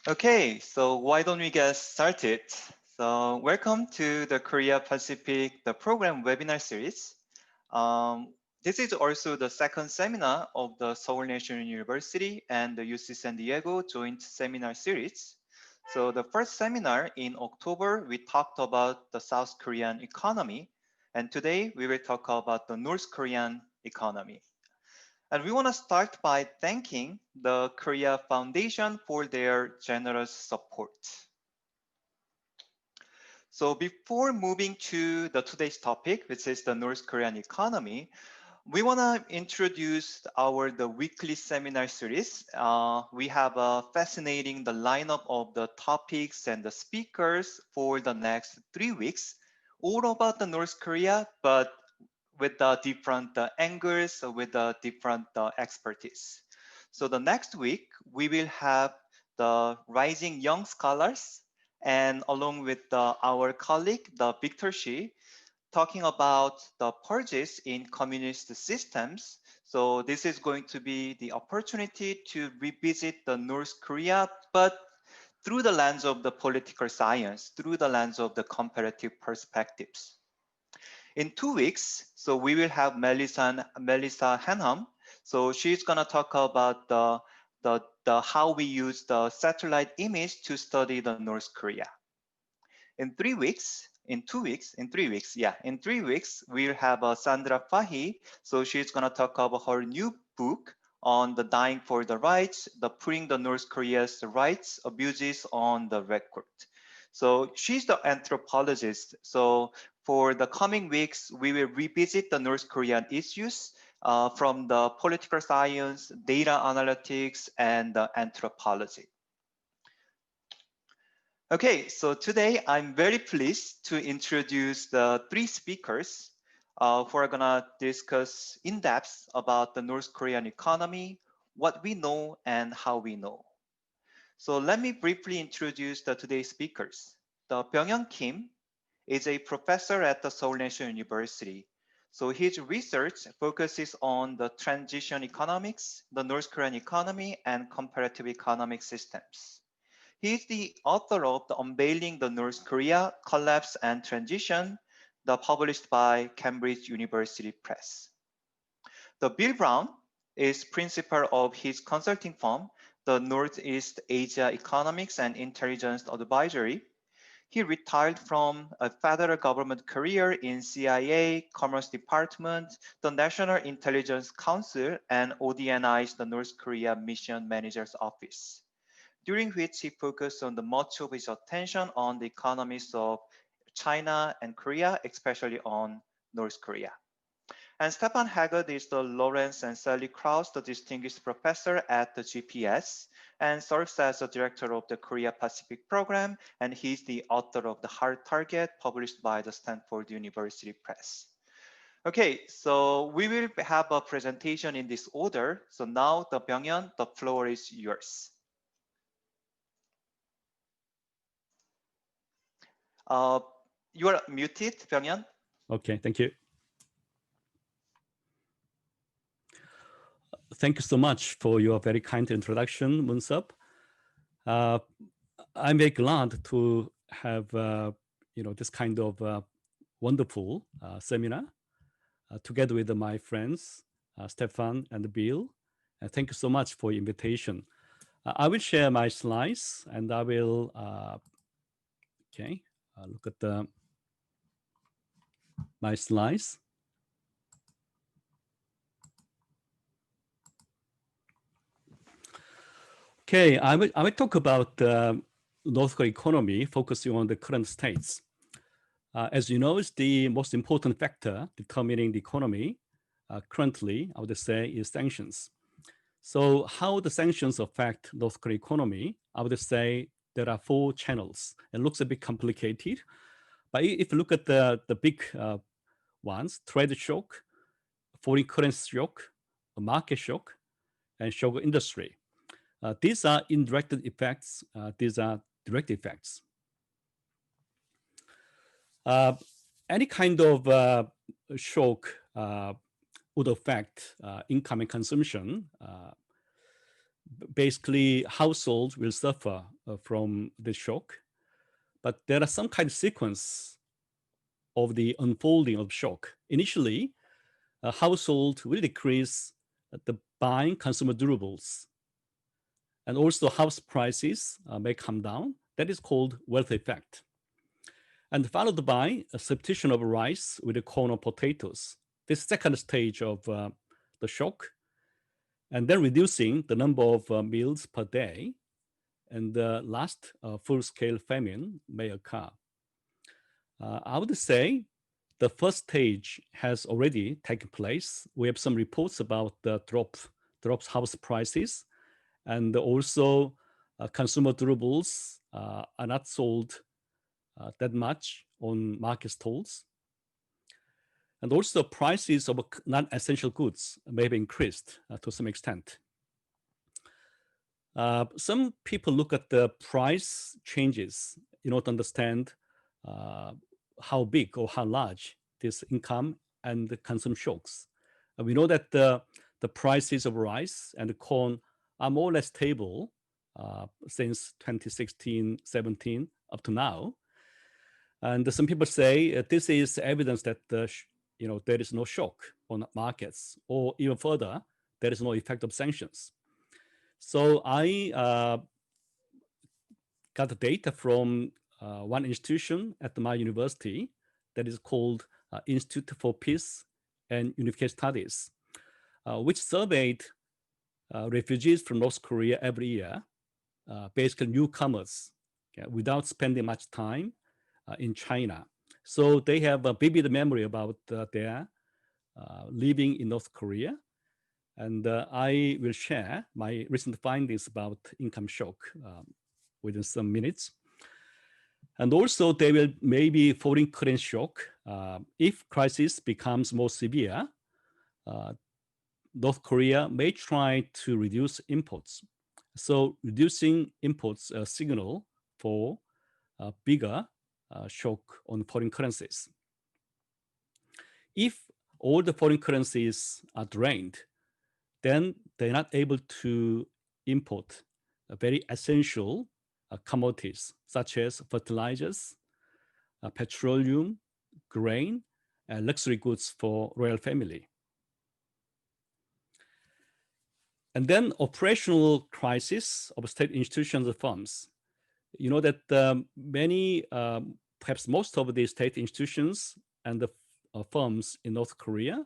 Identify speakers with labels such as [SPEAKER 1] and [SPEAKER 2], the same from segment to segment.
[SPEAKER 1] Okay, so why don't we get started? So welcome to the Korea Pacific, the program webinar series. This is also the second seminar of the Seoul National University and the UC San Diego joint seminar series. So the first seminar in October, we talked about the South Korean economy, and today we will talk about the North Korean economy. And we want to start by thanking the Korea Foundation for their generous support. So before moving to today's topic, which is the North Korean economy, we want to introduce the weekly seminar series. We have a fascinating lineup of the topics and the speakers for the next 3 weeks, all about the North Korea, but with the different angles, with the different expertise. So the next week, we will have the rising young scholars, and along with our colleague, the Victor Shi, talking about the purges in communist systems. So this is going to be the opportunity to revisit the North Korea, but through the lens of the political science, through the lens of the comparative perspectives. In 2 weeks, so we will have Melissa Hanham. So she's gonna talk about how we use the satellite image to study the North Korea. In 3 weeks, in 3 weeks, we'll have Sandra Fahy. So she's gonna talk about her new book on the dying for the rights, the putting the North Korea's rights abuses on the record. So she's the anthropologist. So for the coming weeks, we will revisit the North Korean issues from the political science, data analytics, and anthropology. Okay, so today I'm very pleased to introduce the 3 speakers who are gonna discuss in depth about the North Korean economy, what we know and how we know. So let me briefly introduce today's speakers. The Byung-Yeon Kim is a professor at the Seoul National University. So his research focuses on the transition economics, the North Korean economy, and comparative economic systems. He is the author of the Unveiling the North Korea Collapse and Transition, published by Cambridge University Press. The Bill Brown is principal of his consulting firm, the Northeast Asia Economics and Intelligence Advisory. He retired from a federal government career in CIA, Commerce Department, the National Intelligence Council, and ODNI's the North Korea Mission Manager's Office, during which he focused on much of his attention on the economies of China and Korea, especially on North Korea. And Stephan Haggard is the Lawrence and Sally Krauss, the Distinguished Professor at the GPS, and serves as the Director of the Korea Pacific Program, and he's the author of The Hard Target, published by the Stanford University Press. Okay, so we will have a presentation in this order. So now, Byung-Yeon, the floor is yours. You are muted, Byung-Yeon.
[SPEAKER 2] Okay, thank you. Thank you so much for your very kind introduction, Moon-sup. I'm very glad to have this kind of wonderful seminar together with my friends Stephan and Bill. Thank you so much for your invitation. I will share my slides and I will look at my slides. Okay, I will talk about North Korean economy, focusing on the current states. As you know, it's the most important factor determining the economy currently, I would say, is sanctions. So how the sanctions affect North Korean economy, I would say there are 4 channels. It looks a bit complicated, but if you look at the big ones, trade shock, foreign currency shock, market shock, and shock industry. These are indirect effects. These are direct effects. Any kind of shock would affect income and consumption. basically households will suffer from the shock. But there are some kind of sequence of the unfolding of shock. Initially, a household will decrease the buying consumer durables, and also house prices may come down. That is called wealth effect. And followed by a substitution of rice with the corn or potatoes. This second stage of the shock, and then reducing the number of meals per day, and the last full-scale famine may occur. I would say the first stage has already taken place. We have some reports about the drops house prices, and also consumer durables are not sold that much on market stalls. And also prices of non-essential goods may have increased to some extent. Some people look at the price changes in order to understand how big or how large this income and the consumption shocks. We know that the prices of rice and corn are more or less stable since 2016, 17 up to now. And some people say this is evidence that there is no shock on markets, or even further, there is no effect of sanctions. So I got the data from one institution at my university that is called Institute for Peace and Unification Studies, which surveyed refugees from North Korea every year, basically newcomers, without spending much time in China. So they have a vivid memory about their living in North Korea. And I will share my recent findings about income shock within some minutes. And also there will maybe foreign currency shock. If crisis becomes more severe, North Korea may try to reduce imports. So reducing imports a signal for a bigger shock on foreign currencies. If all the foreign currencies are drained, then they're not able to import very essential commodities such as fertilizers, petroleum, grain, and luxury goods for royal family. And then operational crisis of state institutions and firms. You know that many, perhaps most of the state institutions and the firms in North Korea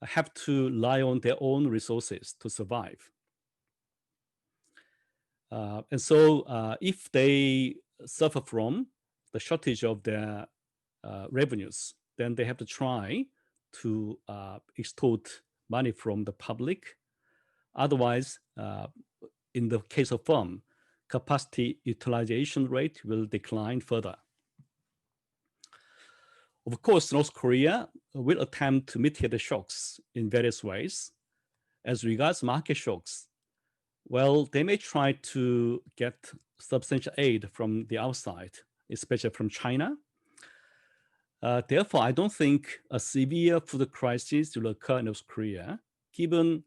[SPEAKER 2] have to rely on their own resources to survive. And so if they suffer from the shortage of their revenues, then they have to try to extort money from the public. Otherwise, in the case of firm, capacity utilization rate will decline further. Of course, North Korea will attempt to mitigate the shocks in various ways. As regards market shocks, well, they may try to get substantial aid from the outside, especially from China. Therefore, I don't think a severe food crisis will occur in North Korea, given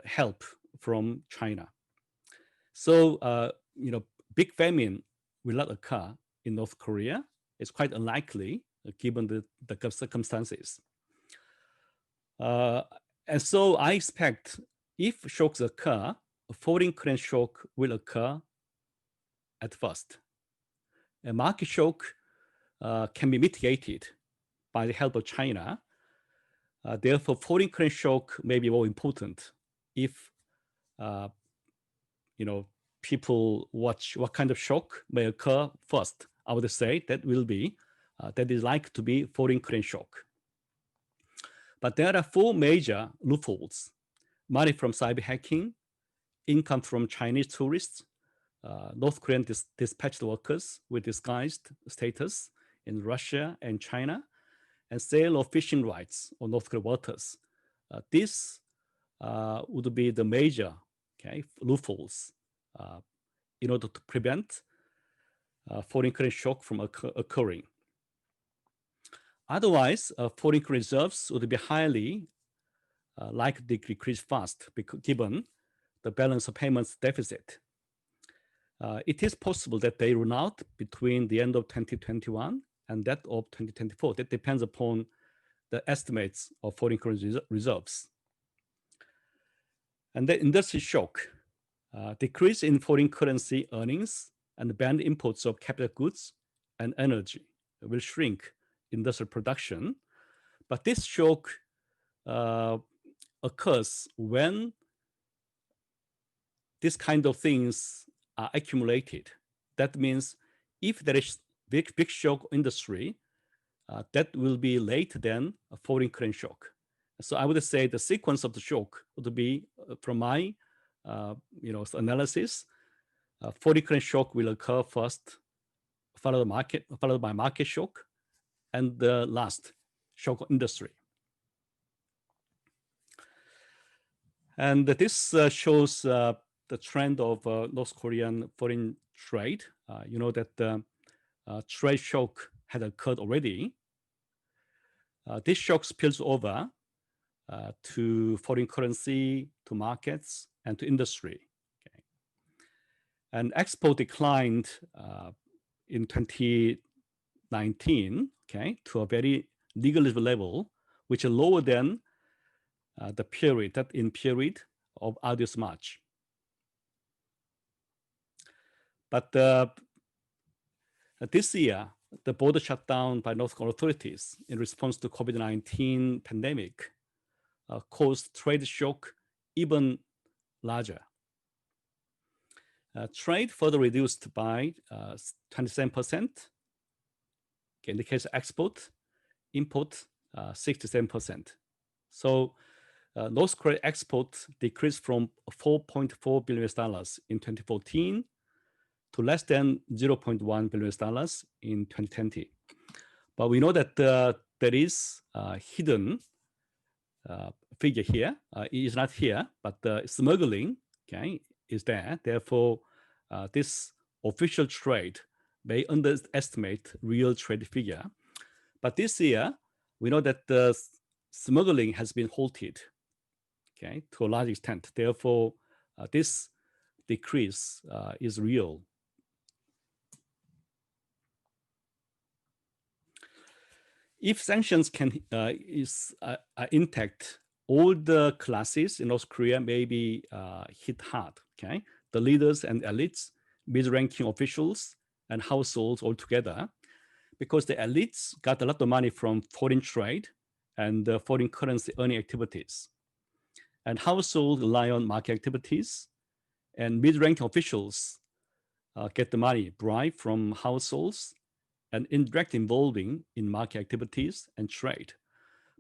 [SPEAKER 2] help from China. So, big famine will not occur in North Korea. It's quite unlikely, given the circumstances. And so I expect if shocks occur, a foreign currency shock will occur at first. A market shock can be mitigated by the help of China. Therefore, foreign currency shock may be more important if people watch what kind of shock may occur first. I would say that is likely to be foreign currency shock. But there are four major loopholes: money from cyber hacking, income from Chinese tourists, North Korean dispatched workers with disguised status in Russia and China, and sale of fishing rights on North Korean waters. This would be the major loopholes in order to prevent foreign currency shock from occurring. Otherwise, foreign currency reserves would be highly likely to decrease fast, given the balance of payments deficit. It is possible that they run out between the end of 2021 and that of 2024. That depends upon the estimates of foreign currency reserves. And the industry shock, decrease in foreign currency earnings and banned imports of capital goods and energy will shrink industrial production. But this shock occurs when this kind of things are accumulated. That means if there is big shock industry, that will be later than a foreign currency shock. So I would say the sequence of the shock would be, from my analysis, foreign currency shock will occur first, followed by market shock, and the last, shock industry. And this shows the trend of North Korean foreign trade. You know that the trade shock had occurred already. This shock spills over to foreign currency, to markets, and to industry. Okay. And export declined in 2019, okay, to a very negative level, which is lower than the period of August March. But this year, the border shutdown by North Korean authorities in response to COVID-19 pandemic caused trade shock even larger. Trade further reduced by 27%. In the case of export, import 67%. So North Korea export decreased from $4.4 billion in 2014 to less than $0.1 billion in 2020. But we know that there is a hidden figure here. It is not here, but smuggling, okay, is there. Therefore, this official trade may underestimate real trade figure. But this year, we know that the smuggling has been halted, okay, to a large extent. Therefore, this decrease is real. If sanctions are intact, all the classes in North Korea may be hit hard. Okay, the leaders and elites, mid-ranking officials, and households all together, because the elites got a lot of money from foreign trade and foreign currency earning activities, and households rely on market activities, and mid-ranking officials get the money bribed from households and indirect involving in market activities and trade.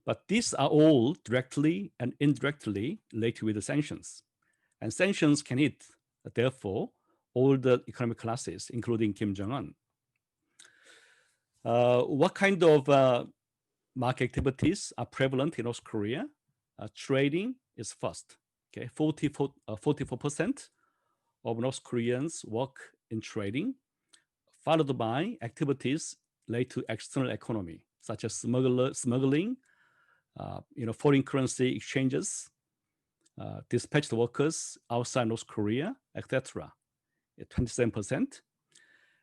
[SPEAKER 2] But these are all directly and indirectly related with the sanctions. And sanctions can hit, therefore, all the economic classes, including Kim Jong-un. What kind of market activities are prevalent in North Korea? Trading is first. Okay, 44% of North Koreans work in trading, followed by activities related to external economy, such as smuggling, foreign currency exchanges, dispatched workers outside North Korea, etc. 27%.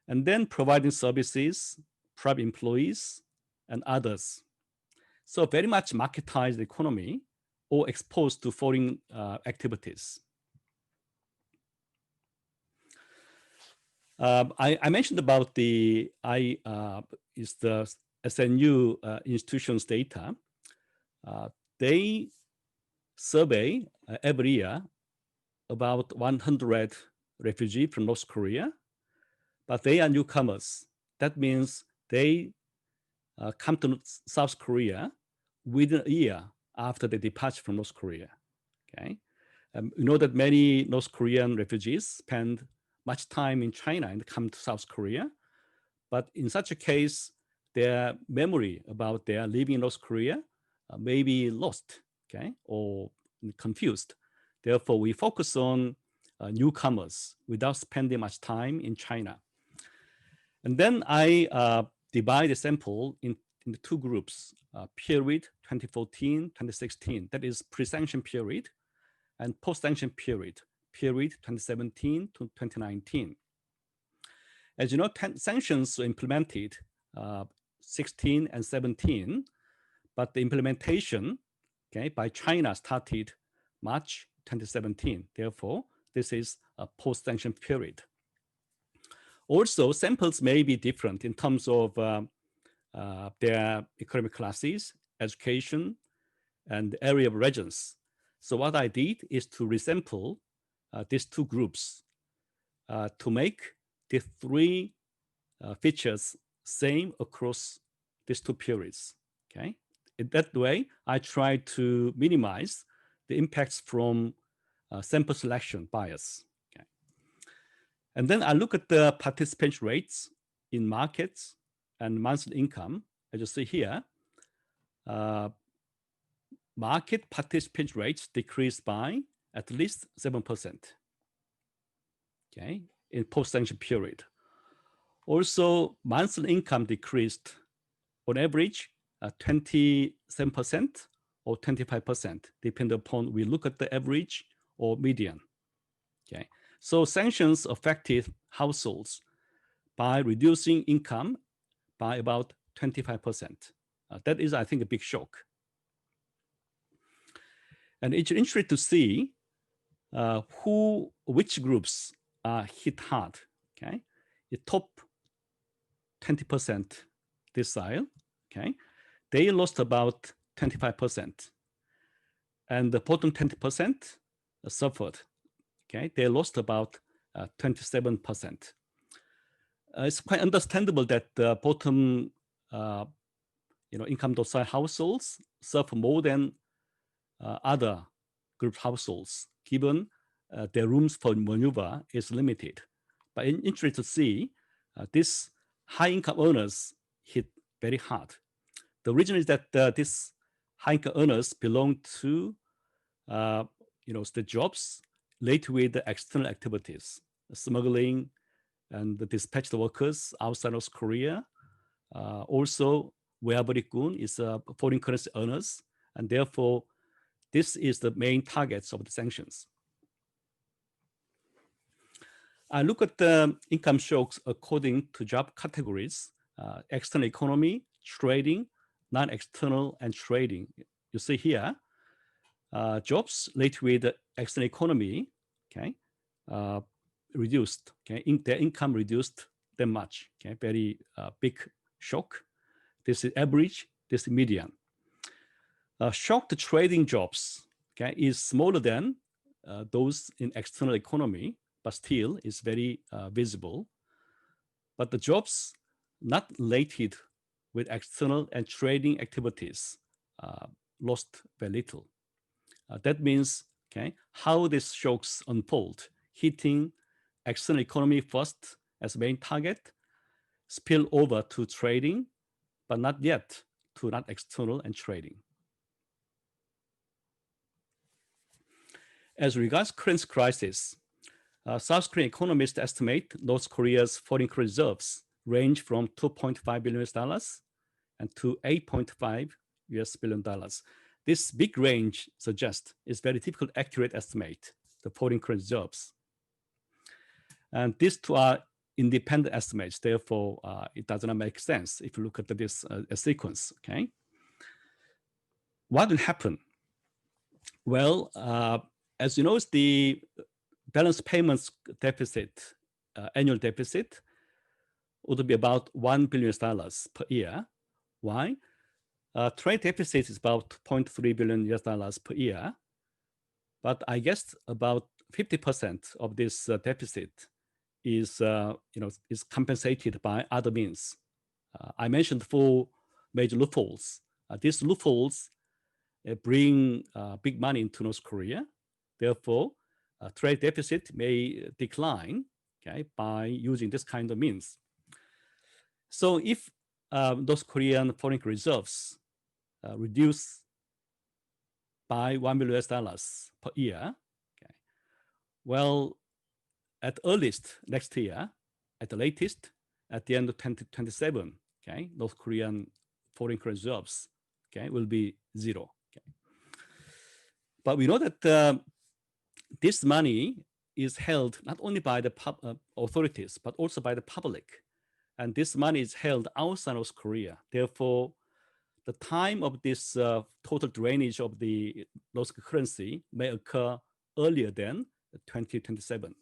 [SPEAKER 2] And then providing services, private employees, and others. So very much marketized economy or exposed to foreign activities. I mentioned about the SNU institutions data. They survey every year about 100 refugees from North Korea, but they are newcomers. That means they come to South Korea within a year after they depart from North Korea. Okay, you know that many North Korean refugees spend much time in China and come to South Korea, but in such a case, their memory about their living in North Korea may be lost, okay, or confused. Therefore, we focus on newcomers without spending much time in China. And then I divide the sample in two groups, period 2014, 2016, that is pre-sanction period, and post-sanction period period 2017 to 2019. As you know, sanctions were implemented 16 and 17, but the implementation, okay, by China started March 2017. Therefore, this is a post-sanction period. Also, samples may be different in terms of their economic classes, education, and area of regions. So what I did is to resample these two groups to make the three features same across these two periods, okay? In that way, I try to minimize the impacts from sample selection bias, okay? And then I look at the participation rates in markets and monthly income. As you see here, market participation rates decreased by at least 7%, okay, in post-sanction period. Also, monthly income decreased on average 27% or 25%, depending upon we look at the average or median, okay? So sanctions affected households by reducing income by about 25%. That is, I think, a big shock. And it's interesting to see which groups are hit hard, okay? The top 20% decile, okay? They lost about 25%. And the bottom 20% suffered, okay? They lost about 27%. It's quite understandable that the bottom income decile households suffer more than other group households, given their rooms for maneuver is limited. But interesting to see these high income earners hit very hard. The reason is that these high income earners belong to the jobs related with the external activities, smuggling and the dispatched workers outside of Korea. Also, 외화벌이꾼 is foreign currency earners, and therefore this is the main targets of the sanctions. I look at the income shocks according to job categories, external economy, trading, non-external, and trading. You see here, jobs related with the external economy, okay, reduced, okay, their income reduced that much, okay, very big shock. This is average, this is median. Shocked trading jobs, okay, is smaller than those in external economy, but still is very visible. But the jobs not related with external and trading activities lost very little. That means, okay, how these shocks unfold, hitting external economy first as main target, spill over to trading, but not yet to non-external and trading. As regards currency crisis, South Korean economists estimate North Korea's foreign currency reserves range from $2.5 billion and to $8.5 billion. This big range suggests is very difficult to accurate estimate the foreign currency reserves. And these two are independent estimates. Therefore, it does not make sense if you look at this sequence, okay? What will happen? Well, as you know, the balance payments deficit, annual deficit, would be about $1 billion per year. Why? Trade deficit is about $0.3 billion per year. But I guess about 50% of this deficit is compensated by other means. I mentioned 4 major loopholes. These loopholes bring big money into North Korea. Therefore, trade deficit may decline, okay, by using this kind of means. So if North Korean foreign reserves reduce by $1 billion per year, okay, well, at earliest next year, at the latest, at the end of 2027, okay, North Korean foreign reserves, okay, will be 0. Okay. But we know that this money is held not only by the authorities, but also by the public. And this money is held outside North Korea. Therefore, the time of this total drainage of the local currency may occur earlier than 2027.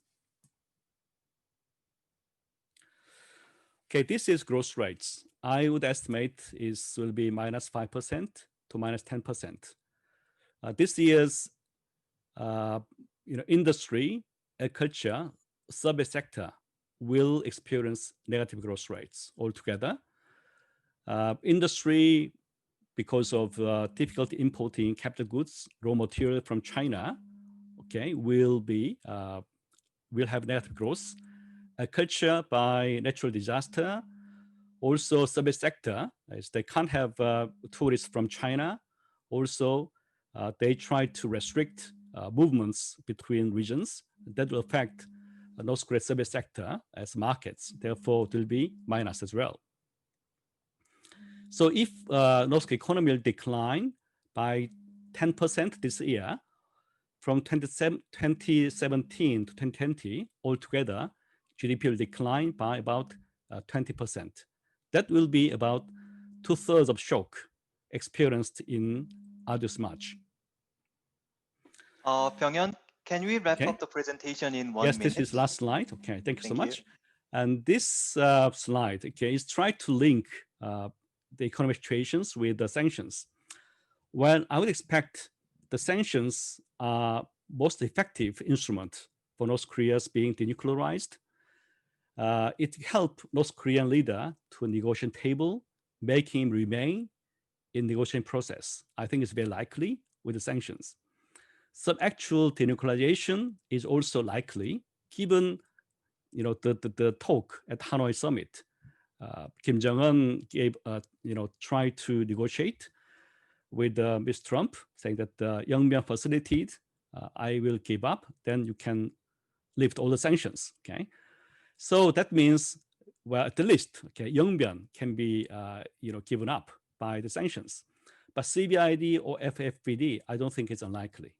[SPEAKER 2] Okay, this is growth rates. I would estimate will be -5% to -10%. This year's industry, agriculture, service sector will experience negative growth rates altogether. Industry, because of difficulty importing capital goods, raw material from China, okay, will have negative growth. Agriculture by natural disaster, also service sector, as they can't have tourists from China. Also, they try to restrict movements between regions. That will affect North Korea service sector as markets. Therefore, it will be minus as well. So if North Korea economy will decline by 10% this year, from 2017 to 2020, altogether, GDP will decline by about 20%. That will be about 2/3 of shock experienced in August, March.
[SPEAKER 1] Byung-Yeon, can we wrap up the presentation in 1 minute?
[SPEAKER 2] Yes, this is last slide. Okay, thank you so much. And this slide, okay, is try to link the economic situations with the sanctions. Well, I would expect the sanctions are most effective instrument for North Korea's being denuclearized. It helped North Korean leader to a negotiation table, making him remain in negotiation process. I think it's very likely with the sanctions. Some actual denuclearization is also likely, given the talk at Hanoi summit. Kim Jong-un tried to negotiate with Mr. Trump, saying that the Yongbyon facility, I will give up, then you can lift all the sanctions. Okay, so that means, well, at the least, okay, Yongbyon can be given up by the sanctions, but CBID or FFPD, I don't think it's unlikely.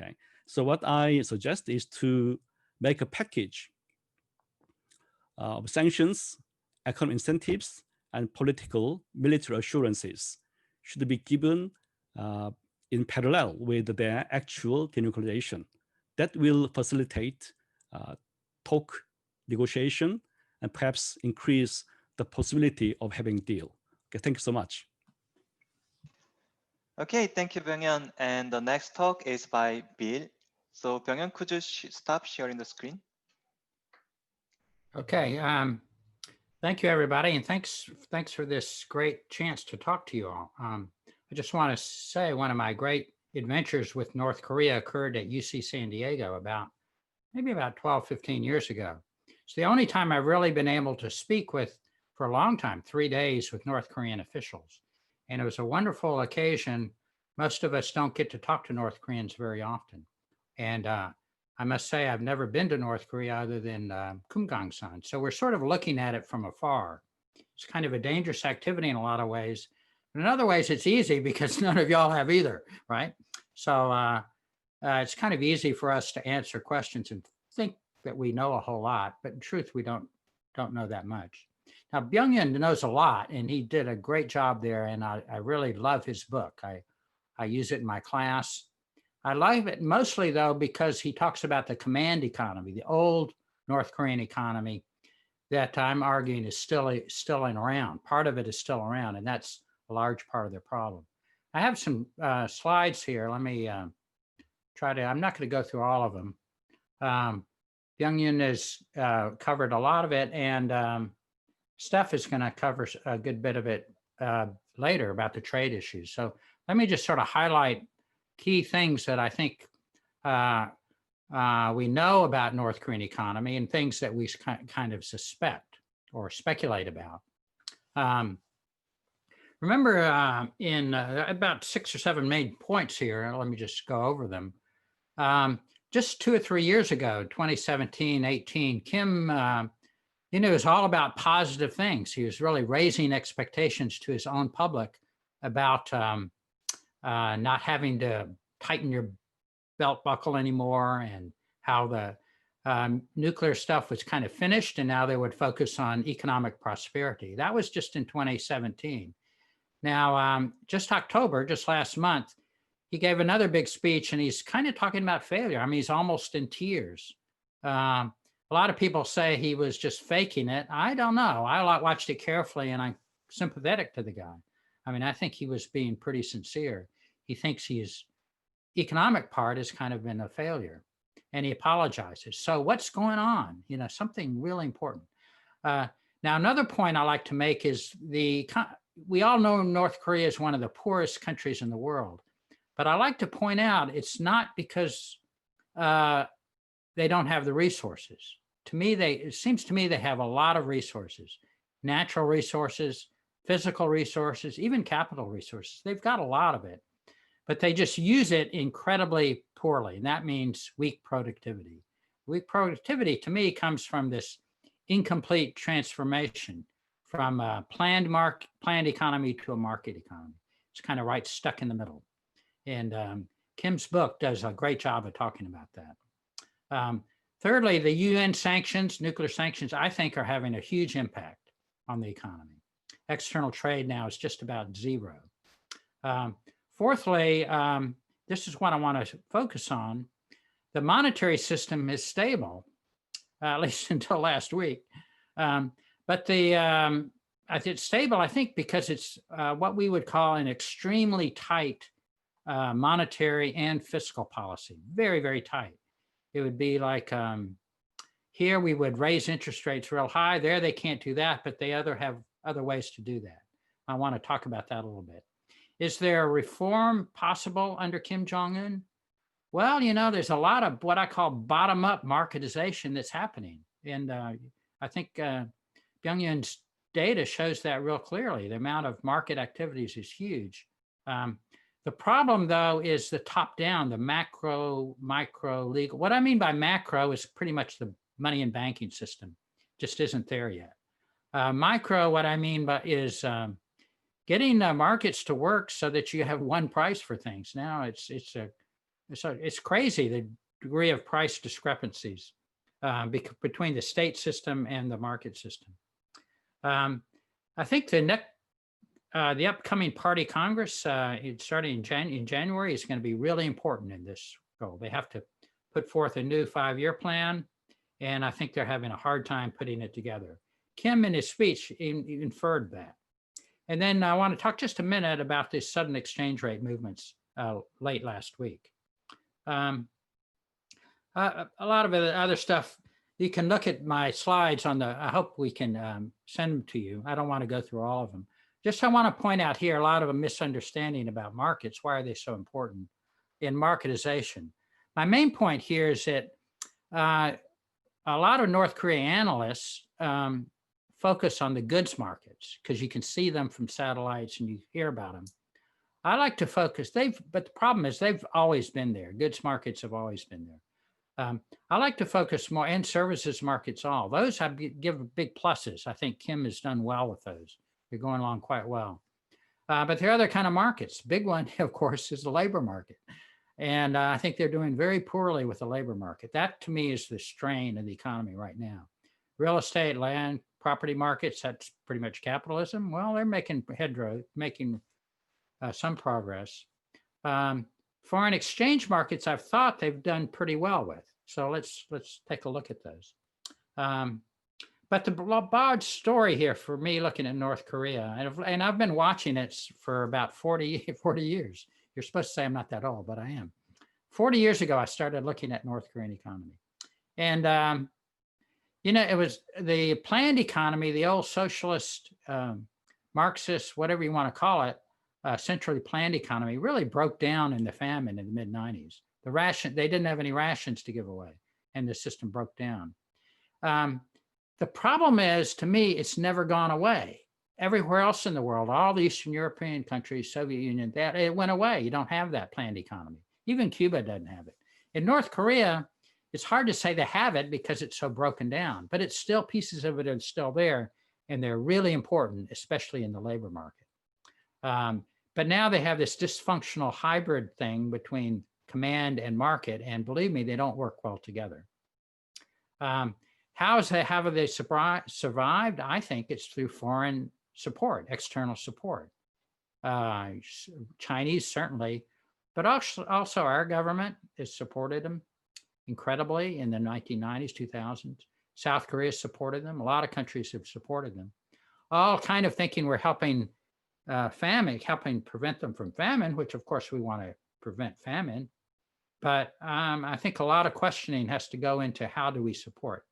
[SPEAKER 2] Okay, so what I suggest is to make a package of sanctions, economic incentives, and political military assurances should be given in parallel with their actual denuclearization. That will facilitate talk, negotiation, and perhaps increase the possibility of having a deal. Okay, thank you so much.
[SPEAKER 1] Okay, thank you, Byung-Yeon. And the next talk is by Bill. So Byung-Yeon, could you stop sharing the screen?
[SPEAKER 3] Okay, thank you, everybody, and thanks for this great chance to talk to you all. I just want to say one of my great adventures with North Korea occurred at UC San Diego maybe about 12, 15 years ago. It's the only time I've really been able to speak for a long time, 3 days with North Korean officials. And it was a wonderful occasion. Most of us don't get to talk to North Koreans very often. And I must say, I've never been to North Korea other than Kumgangsan. So we're sort of looking at it from afar. It's kind of a dangerous activity in a lot of ways. But in other ways, it's easy because none of y'all have either, right? So it's kind of easy for us to answer questions and think that we know a whole lot, but in truth, we don't know that much. Now, Byung-Yeon knows a lot, and he did a great job there, and I really love his book. I use it in my class. I like it mostly, though, because he talks about the command economy, the old North Korean economy that I'm arguing is still around. Part of it is still around, and that's a large part of their problem. I have some slides here. Let me try to, I'm not going to go through all of them. Byung-Yeon has covered a lot of it, and Steph is going to cover a good bit of it later about the trade issues. So let me just sort of highlight key things that I think we know about North Korean economy and things that we kind of suspect or speculate about. Remember in about 6 or 7 main points here, let me just go over them. Just 2 or 3 years ago, 2017, 18, Kim, it was all about positive things. He was really raising expectations to his own public about not having to tighten your belt buckle anymore, and how the Nuclear stuff was kind of finished, and now they would focus on economic prosperity. That was just in 2017. Now, just October, just last month, he gave another big speech, and he's kind of talking about failure. I mean, he's almost in tears. A lot of people say he was just faking it. I don't know. I watched it carefully, and I'm sympathetic to the guy. I mean, I think he was being pretty sincere. He thinks his economic part has kind of been a failure, and he apologizes. So what's going on? You know, something really important. Now, another point I like to make is we all know North Korea is one of the poorest countries in the world, but I like to point out it's not because they don't have the resources. To me, it seems to me they have a lot of resources, natural resources, physical resources, even capital resources. They've got a lot of it, but they just use it incredibly poorly. And that means weak productivity. Weak productivity to me comes from this incomplete transformation from a planned economy to a market economy. It's kind of right stuck in the middle. And Kim's book does a great job of talking about that. Thirdly, the UN sanctions, nuclear sanctions, I think are having a huge impact on the economy. External trade now is just about zero. Fourthly, this is what I want to focus on. The monetary system is stable, at least until last week. But it's stable, I think, because it's what we would call an extremely tight monetary and fiscal policy. Very, very tight. It would be like here we would raise interest rates real high. There they can't do that, but they have other ways to do that. I want to talk about that a little bit. Is there a reform possible under Kim Jong-un? Well, you know, there's a lot of what I call bottom-up marketization that's happening. And I think Byung-Yeon's data shows that real clearly. The amount of market activities is huge. The problem, though, is the top-down, the macro, micro, legal. What I mean by macro is pretty much the money and banking system. Just isn't there yet. Micro, what I mean by is getting markets to work so that you have one price for things. Now it's crazy, the degree of price discrepancies between the state system and the market system. I think the upcoming party Congress, starting in January, is going to be really important in this goal. They have to put forth a new 5-year plan, and I think they're having a hard time putting it together. Kim, in his speech, inferred that. And then I want to talk just a minute about this sudden exchange rate movements late last week. A lot of other stuff, you can look at my slides I hope we can send them to you. I don't want to go through all of them. Just I want to point out here a lot of a misunderstanding about markets. Why are they so important in marketization? My main point here is that a lot of North Korea analysts focus on the goods markets because you can see them from satellites and you hear about them. I like to focus, but the problem is they've always been there. Goods markets have always been there. I like to focus more, and services markets all. Those I give big pluses. I think Kim has done well with those. They're going along quite well. But there are other kind of markets. Big one, of course, is the labor market. And I think they're doing very poorly with the labor market. That, to me, is the strain of the economy right now. Real estate, land, property markets, that's pretty much capitalism. Well, they're making some progress. Foreign exchange markets, I've thought they've done pretty well with. So let's take a look at those. But the large story here for me looking at North Korea, and I've been watching it for about 40 years. You're supposed to say I'm not that old, but I am. 40 years ago, I started looking at North Korean economy. And, you know, it was the planned economy, the old socialist, Marxist, whatever you want to call it, centrally planned economy really broke down in the famine in the mid-90s. They didn't have any rations to give away, and the system broke down. The problem is, to me, it's never gone away. Everywhere else in the world, all the Eastern European countries, Soviet Union, it went away. You don't have that planned economy. Even Cuba doesn't have it. In North Korea, it's hard to say they have it because it's so broken down, but it's still, pieces of it are still there, and they're really important, especially in the labor market. But now they have this dysfunctional hybrid thing between command and market, and believe me, they don't work well together. How have they survived? I think it's through foreign support, external support. Chinese certainly, but also our government has supported them incredibly in the 1990s, 2000s. South Korea supported them. A lot of countries have supported them. All kind of thinking we're helping famine, helping prevent them from famine, which of course we want to prevent famine. But I think a lot of questioning has to go into how do we support.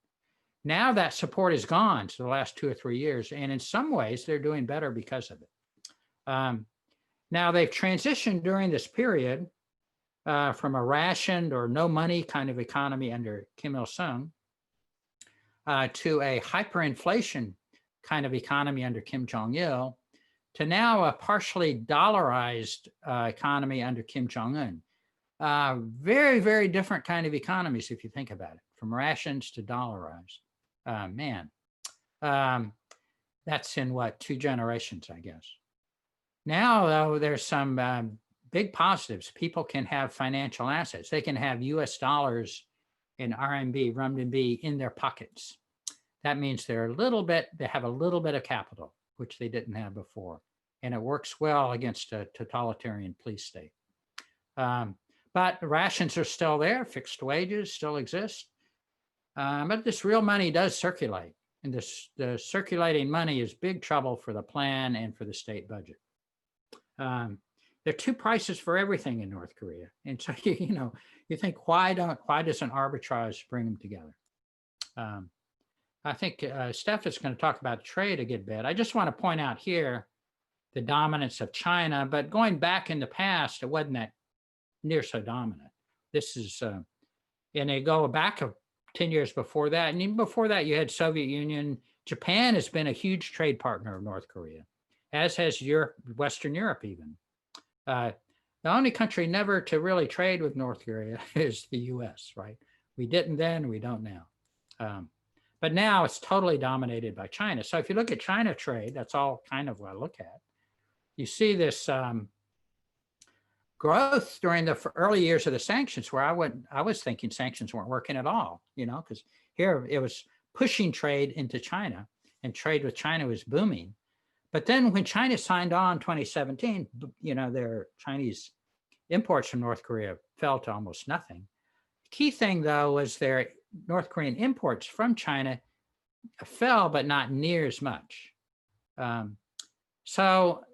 [SPEAKER 3] Now that support is gone for the last 2 or 3 years, and in some ways they're doing better because of it. Now they've transitioned during this period from a rationed or no money kind of economy under Kim Il-sung to a hyperinflation kind of economy under Kim Jong-il, to now a partially dollarized economy under Kim Jong-un. Very, very different kind of economies if you think about it, from rations to dollarized. That's in what, 2 generations, I guess. Now, though, there's some big positives. People can have financial assets. They can have US dollars and RMB, renminbi in their pockets. That means they have a little bit of capital, which they didn't have before. And it works well against a totalitarian police state. But rations are still there, fixed wages still exist. But this real money does circulate. And the circulating money is big trouble for the plan and for the state budget. There are 2 prices for everything in North Korea. And so, you think, why doesn't arbitrage bring them together? I think Steph is going to talk about trade a good bit. I just want to point out here the dominance of China, but going back in the past, it wasn't that near so dominant. This is, and they go back 10 years before that. And even before that, you had Soviet Union. Japan has been a huge trade partner of North Korea, as has Europe, Western Europe even. The only country never to really trade with North Korea is the US, right? We didn't then, we don't now. But now it's totally dominated by China. So if you look at China trade, that's all kind of what I look at. You see this growth during the early years of the sanctions, where I was thinking sanctions weren't working at all, because here it was pushing trade into China, and trade with China was booming. But then when China signed on 2017, their Chinese imports from North Korea fell to almost nothing. The key thing, though, was their North Korean imports from China fell, but not near as much. So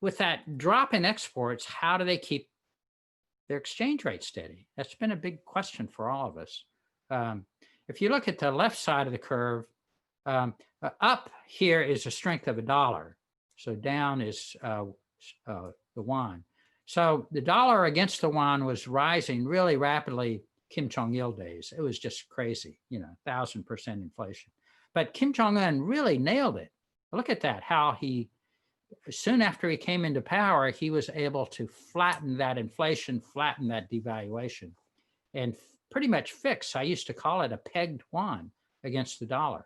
[SPEAKER 3] with that drop in exports, how do they keep their exchange rate steady? That's been a big question for all of us. If you look at the left side of the curve, up here is the strength of a dollar. So down is the yuan. So the dollar against the yuan was rising really rapidly Kim Jong-il days. It was just crazy, 1,000% inflation. But Kim Jong-un really nailed it. Look at that, how soon after he came into power, he was able to flatten that inflation, flatten that devaluation, and pretty much fix, I used to call it a pegged yuan against the dollar.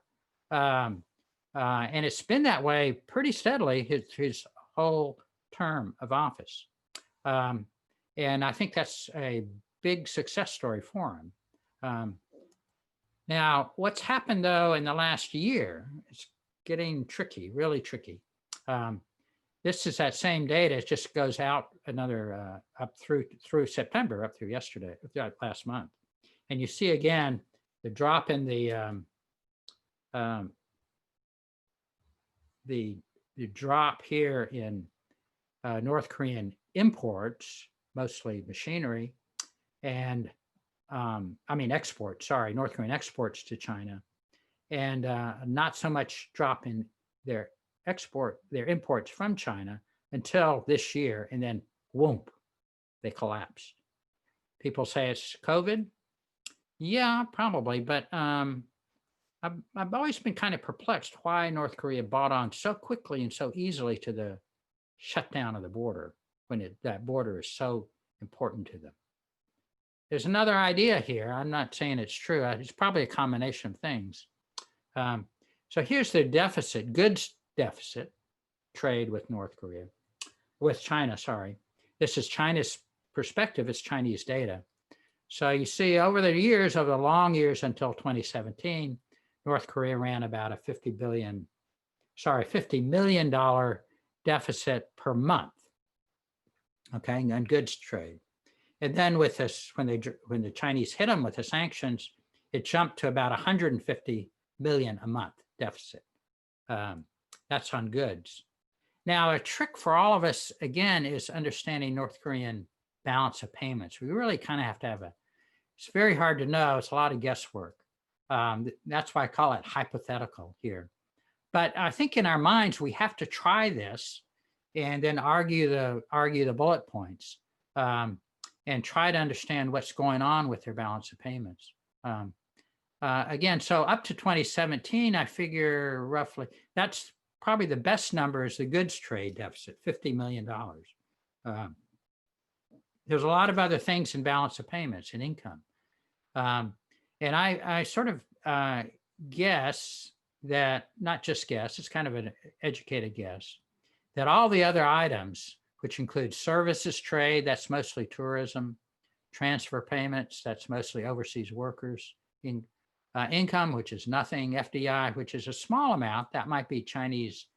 [SPEAKER 3] And it's been that way pretty steadily his whole term of office. And I think that's a big success story for him. Now, what's happened, though, in the last year, it's getting tricky, really tricky. This is that same data. It just goes out another up through September, up through yesterday, last month. And you see again the drop in the drop here in North Korean imports, mostly machinery, and exports, North Korean exports to China, and not so much drop in their imports from China until this year, and then whoomp, they collapsed. People say it's COVID. Yeah, probably, but I've always been kind of perplexed why North Korea bought on so quickly and so easily to the shutdown of the border when that border is so important to them. There's another idea here. I'm not saying it's true. It's probably a combination of things. So here's the deficit, goods deficit trade with China, sorry. This is China's perspective. It's Chinese data. So you see over the years, over the long years until 2017, North Korea ran about a $50 million deficit per month, okay, on goods trade. And then with this, when the Chinese hit them with the sanctions, it jumped to about 150 million a month deficit. That's on goods. Now, a trick for all of us, again, is understanding North Korean balance of payments. We really kind of have to have it's very hard to know. It's a lot of guesswork. That's why I call it hypothetical here. But I think in our minds, we have to try this and then argue the bullet points and try to understand what's going on with their balance of payments. Again, so up to 2017, I figure roughly, that's probably the best number is the goods trade deficit, $50 million. There's a lot of other things in balance of payments and income. And I sort of guess that, not just guess, it's kind of an educated guess, that all the other items, which include services trade, that's mostly tourism, transfer payments, that's mostly overseas workers, income, which is nothing, FDI, which is a small amount, that might be Chinese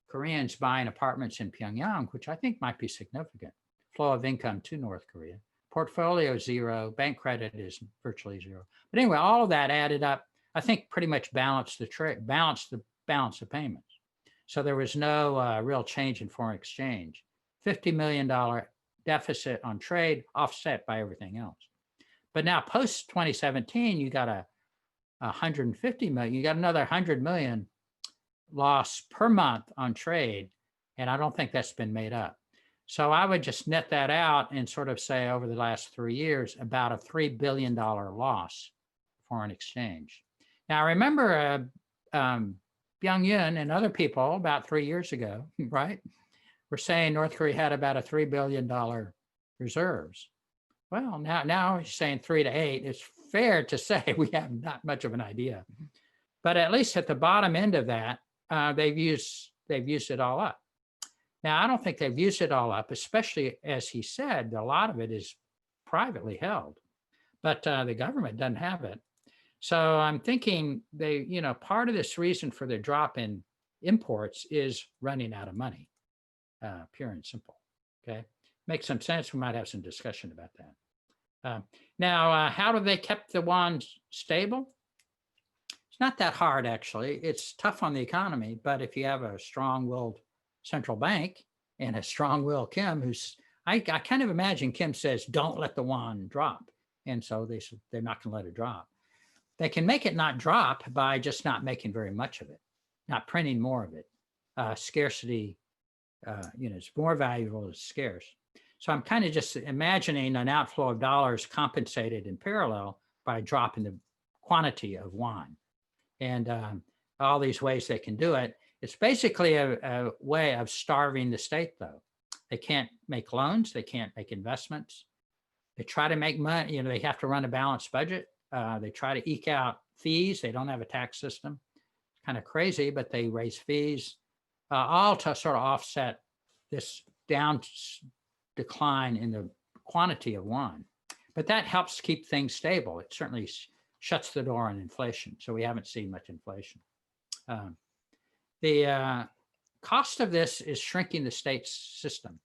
[SPEAKER 3] Koreans buying apartments in Pyongyang, which I think might be significant, flow of income to North Korea. Portfolio zero, bank credit is virtually zero. But anyway, all of that added up, I think pretty much balanced the balance of payments. So there was no real change in foreign exchange. $50 million deficit on trade offset by everything else. But now post 2017, you got a 150 million, you got another 100 million loss per month on trade. And I don't think that's been made up. So I would just net that out and sort of say over the last 3 years, about a $3 billion loss foreign exchange. Now, I remember Byung-Yeon and other people about 3 years ago, right, were saying North Korea had about a $3 billion reserves. Well, now he's saying 3 to 8. It's fair to say we have not much of an idea. But at least at the bottom end of that, they've used it all up. Now, I don't think they've used it all up, especially as he said, a lot of it is privately held, but the government doesn't have it. So I'm thinking part of this reason for the drop in imports is running out of money, pure and simple. Okay, makes some sense. We might have some discussion about that. Now, how do they kept the won stable? It's not that hard, actually. It's tough on the economy, but if you have a strong-willed central bank and a strong-willed Kim, I kind of imagine Kim says, don't let the won drop. And so they're not going to let it drop. They can make it not drop by just not making very much of it, not printing more of it. Scarcity, it's more valuable as scarce. So I'm kind of just imagining an outflow of dollars compensated in parallel by dropping the quantity of won. And all these ways they can do it. It's basically a way of starving the state, though. They can't make loans. They can't make investments. They try to make money. They have to run a balanced budget. They try to eke out fees. They don't have a tax system. It's kind of crazy, but they raise fees, all to sort of offset this decline in the quantity of won. But that helps keep things stable. It certainly shuts the door on inflation. So we haven't seen much inflation. The cost of this is shrinking the state's system.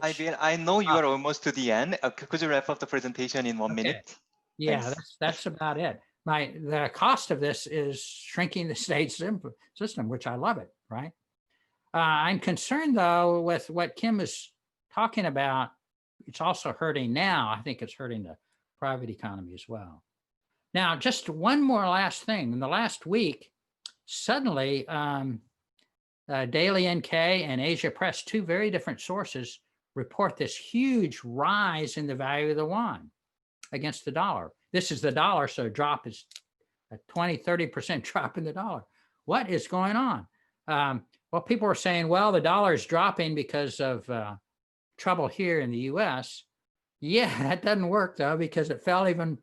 [SPEAKER 1] I know you are almost to the end. Could you wrap up the presentation in 1 minute?
[SPEAKER 3] Yeah, that's about it. The cost of this is shrinking the state's system, which I love it, right? I'm concerned, though, with what Kim is talking about. It's also hurting now. I think it's hurting the private economy as well. Now, just one more last thing. In the last week, suddenly, Daily NK and Asia Press, two very different sources, report this huge rise in the value of the won against the dollar. This is the dollar, so a drop is a 20-30% drop in the dollar. What is going on? Well, people are saying, well, the dollar is dropping because of trouble here in the US. Yeah, that doesn't work, though, because it fell even,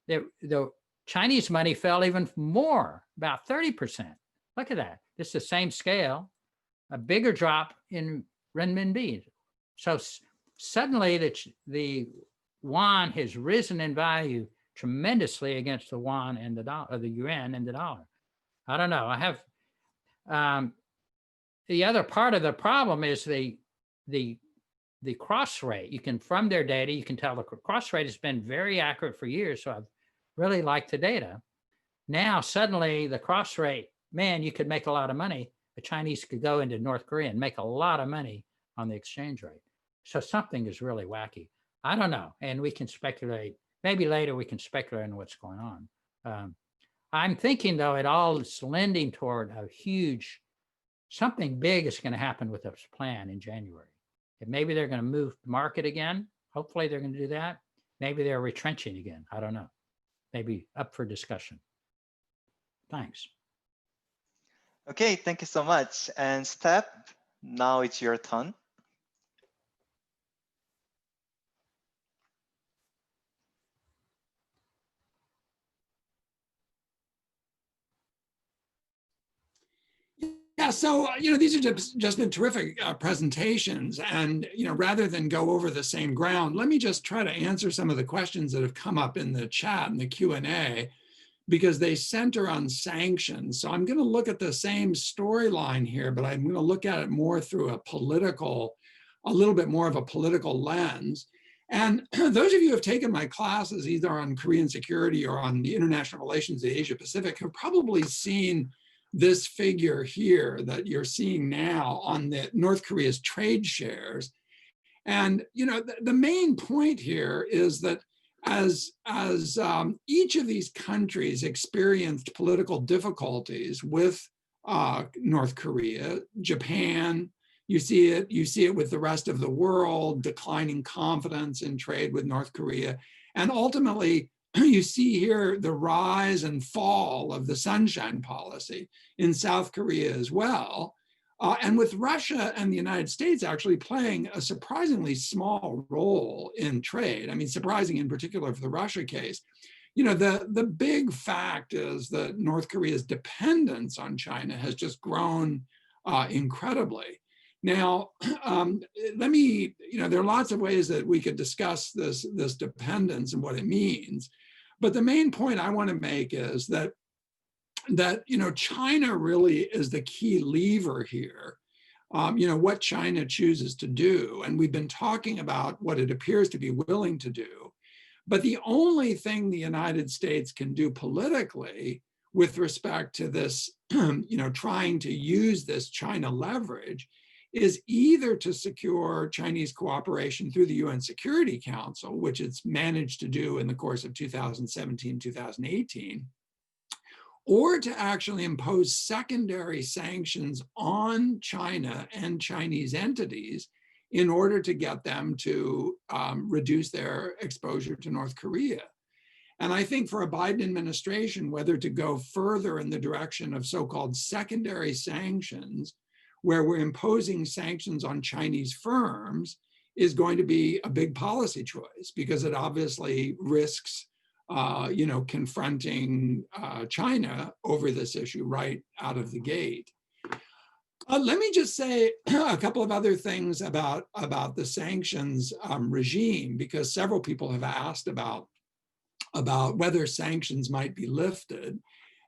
[SPEAKER 3] the Chinese money fell even more, about 30%. Look at that. It's the same scale, a bigger drop in renminbi. So suddenly the yuan has risen in value tremendously against the yuan and the dollar, the yuan and the dollar. I don't know. I have the other part of the problem is the cross rate. You can, from their data, you can tell the cross rate has been very accurate for years. So I've really liked the data. Now suddenly the cross rate, man, you could make a lot of money. The Chinese could go into North Korea and make a lot of money on the exchange rate. So something is really wacky. I don't know. And we can speculate. Maybe later we can speculate on what's going on. I'm thinking, though, it all is lending toward a huge, something big is going to happen with this plan in January. And maybe they're going to move the market again. Hopefully they're going to do that. Maybe they're retrenching again. I don't know. Maybe up for discussion. Thanks.
[SPEAKER 1] Okay, thank you so much. And Steph, now it's your turn.
[SPEAKER 4] Yeah, so, these are just been terrific presentations. And, rather than go over the same ground, let me just try to answer some of the questions that have come up in the chat and the Q&A, because they center on sanctions. So I'm going to look at the same storyline here, but I'm going to look at it more through a little bit more of a political lens. And those of you who have taken my classes, either on Korean security or on the international relations of the Asia Pacific, have probably seen this figure here that you're seeing now on the North Korea's trade shares. And the main point here is that as each of these countries experienced political difficulties with North Korea, Japan, you see it with the rest of the world, declining confidence in trade with North Korea, and ultimately you see here the rise and fall of the sunshine policy in South Korea as well. And with Russia and the United States actually playing a surprisingly small role in trade. I mean, surprising in particular for the Russia case. The big fact is that North Korea's dependence on China has just grown incredibly. Now, there are lots of ways that we could discuss this dependence and what it means. But the main point I want to make is that China really is the key lever here. What China chooses to do, and we've been talking about what it appears to be willing to do. But the only thing the United States can do politically with respect to this, trying to use this China leverage, is either to secure Chinese cooperation through the UN Security Council, which it's managed to do in the course of 2017, 2018, or to actually impose secondary sanctions on China and Chinese entities in order to get them to reduce their exposure to North Korea. And I think for a Biden administration, whether to go further in the direction of so-called secondary sanctions, where we're imposing sanctions on Chinese firms, is going to be a big policy choice, because it obviously risks confronting China over this issue right out of the gate. Let me just say a couple of other things about the sanctions regime, because several people have asked about whether sanctions might be lifted.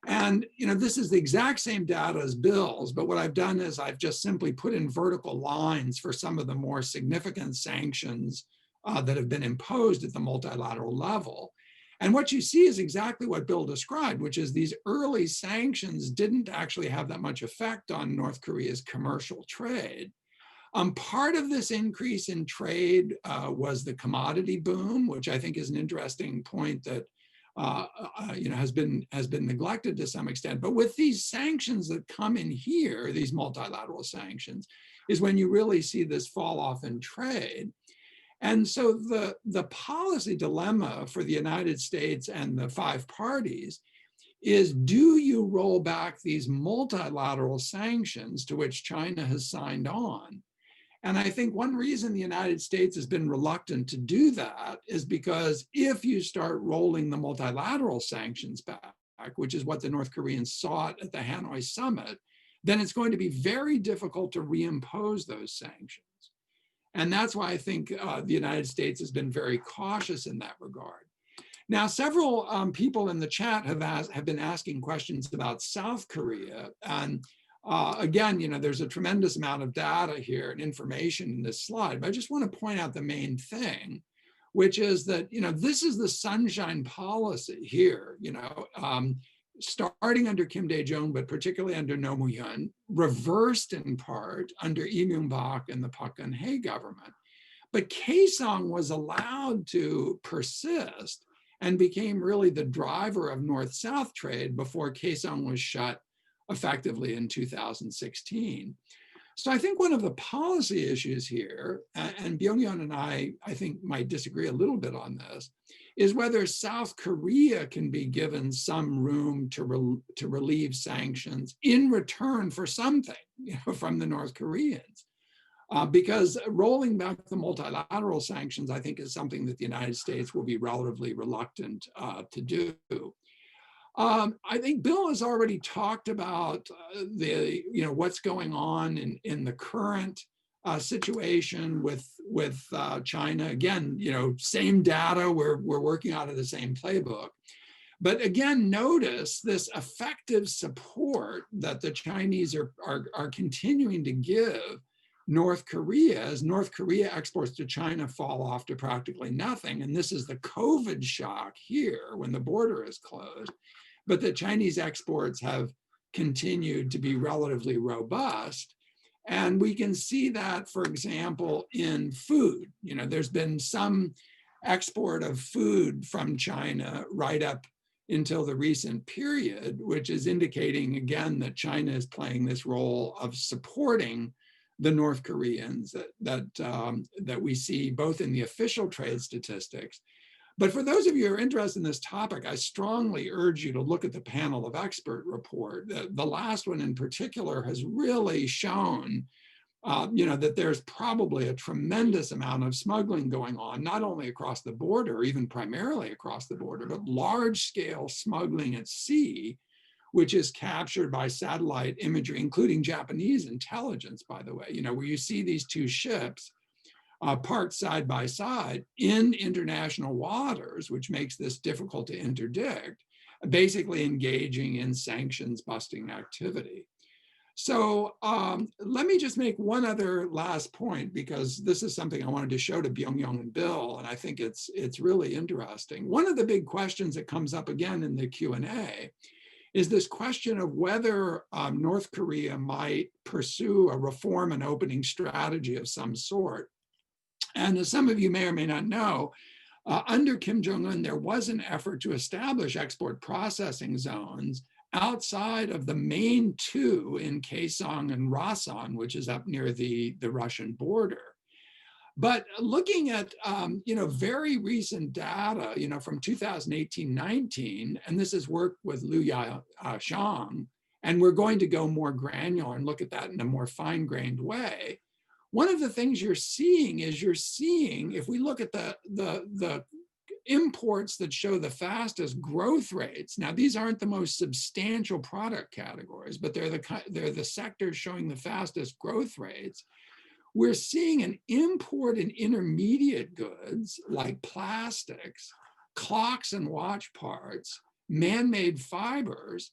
[SPEAKER 4] And this is the exact same data as Bill's, but what I've done is I've just simply put in vertical lines for some of the more significant sanctions that have been imposed at the multilateral level. And what you see is exactly what Bill described, which is these early sanctions didn't actually have that much effect on North Korea's commercial trade. Part of this increase in trade was the commodity boom, which I think is an interesting point that has been neglected to some extent. But with these sanctions that come in here, these multilateral sanctions, is when you really see this fall off in trade. And so the policy dilemma for the United States and the five parties is, do you roll back these multilateral sanctions to which China has signed on? And I think one reason the United States has been reluctant to do that is because if you start rolling the multilateral sanctions back, which is what the North Koreans sought at the Hanoi summit, then it's going to be very difficult to reimpose those sanctions. And that's why I think the United States has been very cautious in that regard. Now, several people in the chat have been asking questions about South Korea. And again, there's a tremendous amount of data here and information in this slide, but I just want to point out the main thing, which is that, this is the sunshine policy here, starting under Kim Dae-jung, but particularly under Roh Moo-hyun, reversed in part under Lee Myung-bak and the Park Geun-hye government. But Kaesong was allowed to persist and became really the driver of North-South trade before Kaesong was shut effectively in 2016. So I think one of the policy issues here, and Byung-Yeon and I think might disagree a little bit on this, is whether South Korea can be given some room to relieve sanctions in return for something, from the North Koreans. Because rolling back the multilateral sanctions, I think, is something that the United States will be relatively reluctant to do. I think Bill has already talked about what's going on in the current situation with China. Again, same data, we're working out of the same playbook. But again, notice this effective support that the Chinese are continuing to give North Korea, as North Korea exports to China fall off to practically nothing. And this is the COVID shock here when the border is closed. But the Chinese exports have continued to be relatively robust. And we can see that, for example, in food. There's been some export of food from China right up until the recent period, which is indicating, again, that China is playing this role of supporting the North Koreans that we see both in the official trade statistics. But for those of you who are interested in this topic, I strongly urge you to look at the panel of expert report. The last one in particular has really shown that there's probably a tremendous amount of smuggling going on, not only across the border, even primarily across the border, but large-scale smuggling at sea, which is captured by satellite imagery, including Japanese intelligence, by the way, where you see these two ships parked side by side in international waters, which makes this difficult to interdict, basically engaging in sanctions busting activity. So let me just make one other last point, because this is something I wanted to show to Byung-Yeon and Bill, and I think it's really interesting. One of the big questions that comes up again in the Q&A is this question of whether North Korea might pursue a reform and opening strategy of some sort. And as some of you may or may not know, under Kim Jong-un, there was an effort to establish export processing zones outside of the main two in Kaesong and Rasan, which is up near the Russian border. But looking at very recent data, from 2018-19, and this is work with Liu Ya-shang, and we're going to go more granular and look at that in a more fine-grained way. One of the things you're seeing, if we look at the imports that show the fastest growth rates. Now, these aren't the most substantial product categories, but they're the sectors showing the fastest growth rates. We're seeing an import in intermediate goods like plastics, clocks and watch parts, man-made fibers.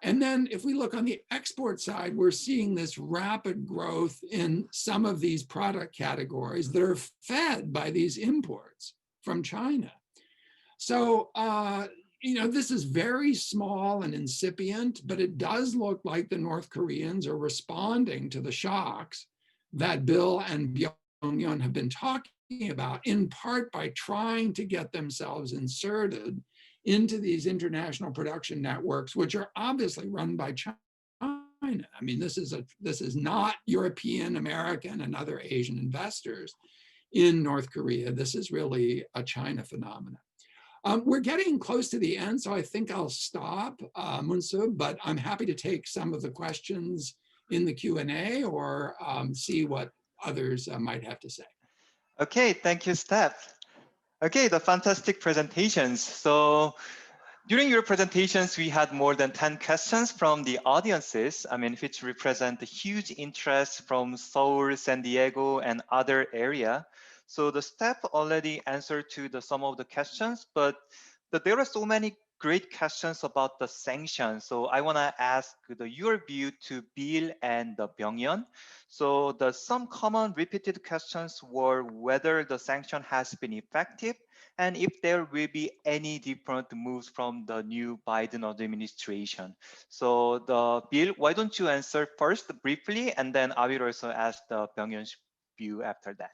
[SPEAKER 4] And then if we look on the export side, we're seeing this rapid growth in some of these product categories that are fed by these imports from China. So, this is very small and incipient, but it does look like the North Koreans are responding to the shocks that Bill and Byung-Yeon have been talking about, in part by trying to get themselves inserted into these international production networks, which are obviously run by China. I mean, this is not European, American, and other Asian investors in North Korea. This is really a China phenomenon. We're getting close to the end, so I think I'll stop, Munsu, but I'm happy to take some of the questions in the Q&A or see what others might have to say.
[SPEAKER 1] Okay, thank you, Steph. Okay, the fantastic presentations. So During your presentations, we had more than 10 questions from the audiences, which represent the huge interest from Seoul, San Diego, and other area. So the staff already answered to some of the questions, but there are so many great questions about the sanctions. So I want to ask your view to Bill and Byung-Yeon. So some common repeated questions were whether the sanction has been effective, and if there will be any different moves from the new Biden administration. So Bill, why don't you answer first briefly, and then I will also ask the Byung-Yeon's view after that.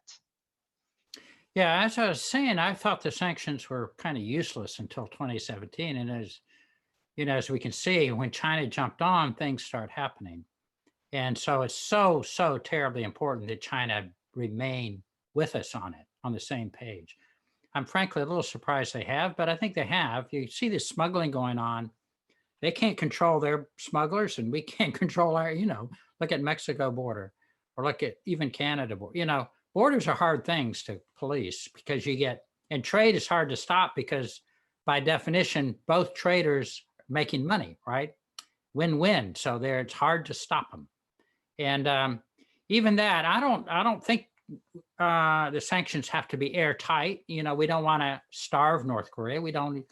[SPEAKER 3] Yeah, as I was saying, I thought the sanctions were kind of useless until 2017. And as you know, as we can see, when China jumped on, things start happening. And so it's so terribly important that China remain with us on it, on the same page. I'm frankly a little surprised they have, but I think they have. You see this smuggling going on. They can't control their smugglers, and we can't control our, look at Mexico border, or look at even Canada border. Borders are hard things to police because and trade is hard to stop because by definition, both traders are making money, right? Win-win. So it's hard to stop them. And even that, I don't think the sanctions have to be airtight. We don't want to starve North Korea. It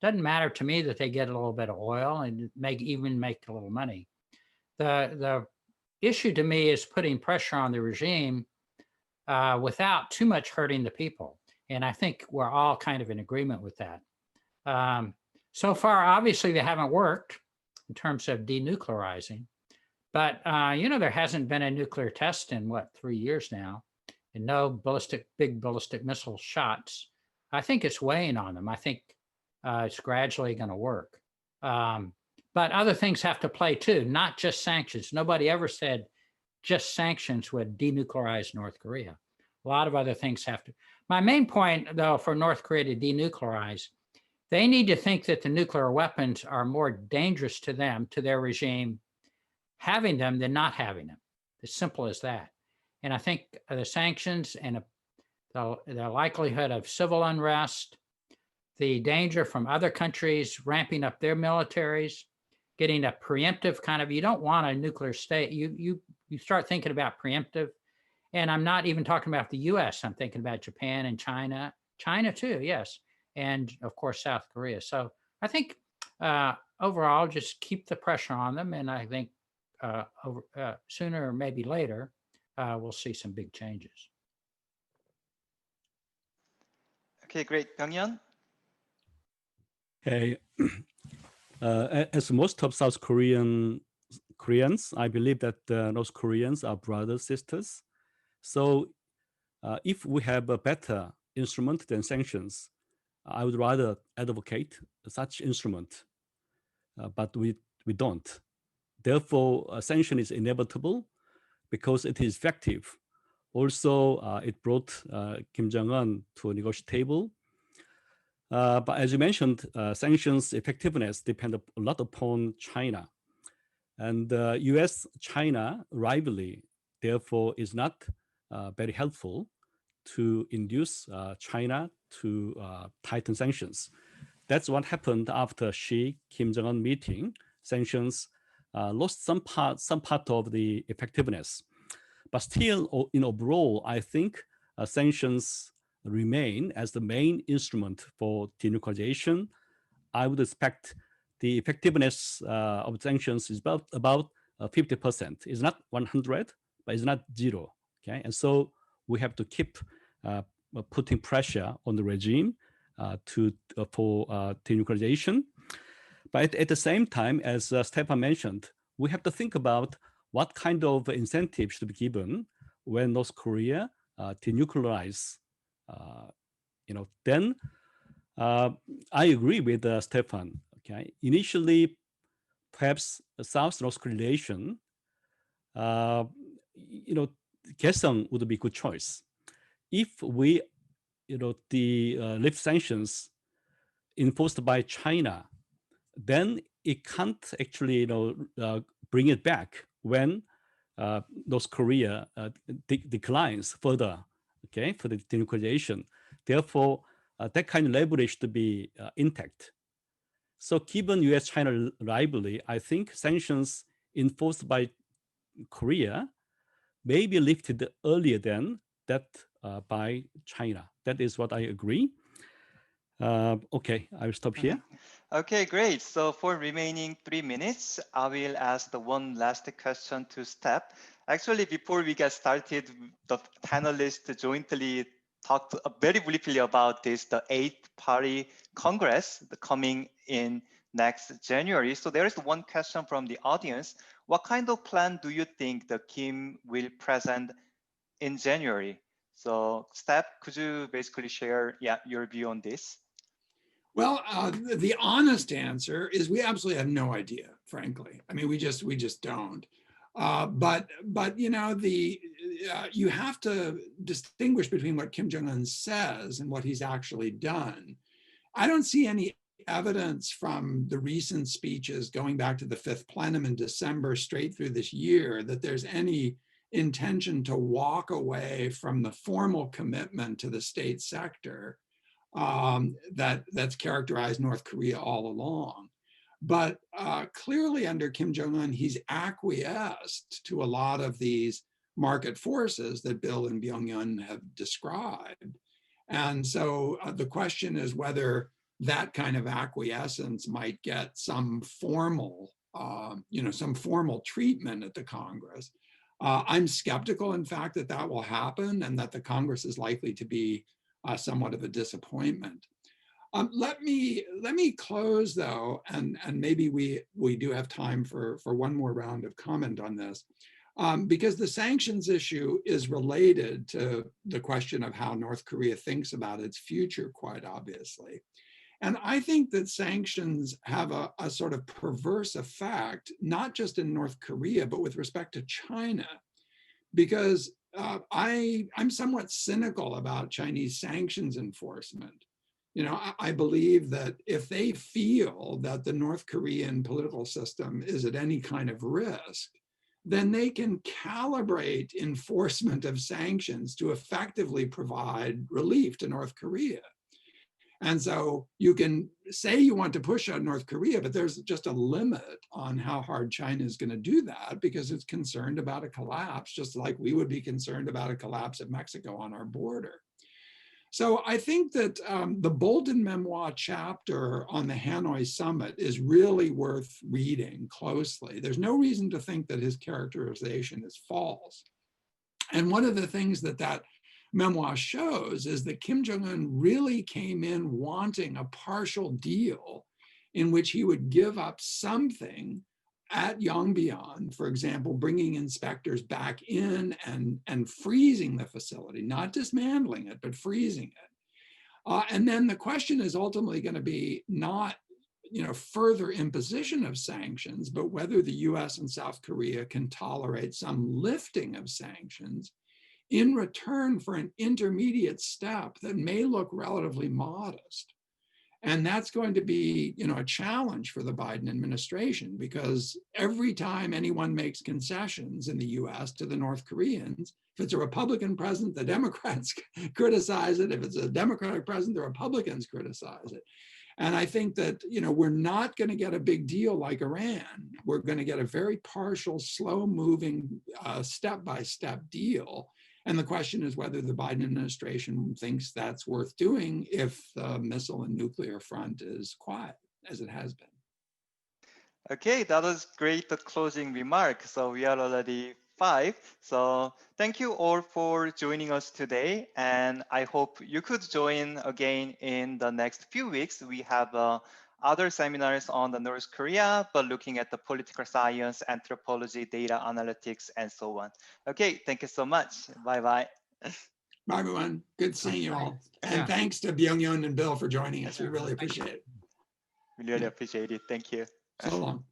[SPEAKER 3] doesn't matter to me that they get a little bit of oil and even make a little money. The issue to me is putting pressure on the regime without too much hurting the people. And I think we're all kind of in agreement with that. So far, obviously, they haven't worked in terms of denuclearizing. But, there hasn't been a nuclear test in, 3 years now, and no big ballistic missile shots. I think it's weighing on them. I think it's gradually going to work. But other things have to play too, not just sanctions. Nobody ever said just sanctions would denuclearize North Korea. A lot of other things have to. My main point, though, for North Korea to denuclearize, they need to think that the nuclear weapons are more dangerous to them, to their regime, having them than not having them. As simple as that. And I think the sanctions and the likelihood of civil unrest, the danger from other countries ramping up their militaries, getting a preemptive kind of, you don't want a nuclear state. You start thinking about preemptive. And I'm not even talking about the US. I'm thinking about Japan and China too, yes. And of course, South Korea. So I think overall, just keep the pressure on them. And I think sooner or maybe later, we'll see some big changes.
[SPEAKER 1] Okay, great. Byung-Yeon?
[SPEAKER 2] Okay. As most of South Koreans, I believe that North Koreans are brothers, sisters. So if we have a better instrument than sanctions, I would rather advocate such instrument, but we don't. Therefore, a sanction is inevitable because it is effective. Also, it brought Kim Jong-un to a negotiation table. But as you mentioned, sanctions effectiveness depend a lot upon China. And US-China rivalry, therefore, is not very helpful to induce China to tighten sanctions. That's what happened after Xi-Kim Jong-un meeting. Sanctions lost some part of the effectiveness. But still, overall, I think sanctions remain as the main instrument for denuclearization. I would expect the effectiveness of sanctions is about 50%. It's not 100, but it's not 0. Okay, and so we have to keep putting pressure on the regime for denuclearization. But at the same time, as Stephan mentioned, we have to think about what kind of incentive should be given when North Korea denuclearize. Then I agree with Stephan. Okay, initially, perhaps South-North relation, Kaesong would be a good choice. If we, lift sanctions enforced by China, then it can't actually, bring it back when North Korea declines further, okay, for the denuclearization. Therefore, that kind of leverage to be intact. So given US-China rivalry, I think sanctions enforced by Korea may be lifted earlier than that by China. That is what I agree. Okay, I will stop here.
[SPEAKER 1] Okay, great. So for remaining 3 minutes, I will ask the one last question to Steph. Actually, before we get started, the panelists jointly talked very briefly about this, the 8th Party Congress coming in next January. So there is one question from the audience. What kind of plan do you think the Kim will present in January? So Steph, could you basically share your view on this?
[SPEAKER 4] Well, the honest answer is we absolutely have no idea, frankly. I mean, we just don't. But you know, you have to distinguish between what Kim Jong-un says and what he's actually done. I don't see any evidence from the recent speeches going back to the 5th plenum in December straight through this year that there's any intention to walk away from the formal commitment to the state sector that's characterized North Korea all along. But clearly under Kim Jong-un, he's acquiesced to a lot of these market forces that Bill and Byung-Yeon have described. And so the question is whether that kind of acquiescence might get some formal, some formal treatment at the Congress. I'm skeptical, in fact, that that will happen and that the Congress is likely to be somewhat of a disappointment. Let me close though, and maybe we do have time for one more round of comment on this, because the sanctions issue is related to the question of how North Korea thinks about its future, quite obviously. And I think that sanctions have a sort of perverse effect, not just in North Korea, but with respect to China, because I'm somewhat cynical about Chinese sanctions enforcement. You know, I believe that if they feel that the North Korean political system is at any kind of risk, then they can calibrate enforcement of sanctions to effectively provide relief to North Korea. And so you can say you want to push on North Korea, but there's just a limit on how hard China is going to do that because it's concerned about a collapse, just like we would be concerned about a collapse of Mexico on our border. So I think that the Bolton memoir chapter on the Hanoi summit is really worth reading closely. There's no reason to think that his characterization is false. And one of the things that memoir shows is that Kim Jong-un really came in wanting a partial deal in which he would give up something at Yongbyon, for example, bringing inspectors back in and freezing the facility, not dismantling it, but freezing it. And then the question is ultimately going to be not, further imposition of sanctions, but whether the US and South Korea can tolerate some lifting of sanctions in return for an intermediate step that may look relatively modest. And that's going to be, a challenge for the Biden administration, because every time anyone makes concessions in the US to the North Koreans, if it's a Republican president, the Democrats criticize it. If it's a Democratic president, the Republicans criticize it. And I think that, we're not going to get a big deal like Iran. We're going to get a very partial, slow-moving, step-by-step deal. And the question is whether the Biden administration thinks that's worth doing if the missile and nuclear front is quiet, as it has been.
[SPEAKER 1] Okay, that was great, the closing remark. So we are already 5. So thank you all for joining us today. And I hope you could join again in the next few weeks. We have other seminars on the North Korea, but looking at the political science, anthropology, data analytics, and so on. Okay, thank you so much. Bye-bye.
[SPEAKER 4] Bye, everyone. Good seeing you all. And thanks to Byung-Yeon and Bill for joining us. We really appreciate it.
[SPEAKER 1] We really appreciate it. Thank you.
[SPEAKER 4] So long.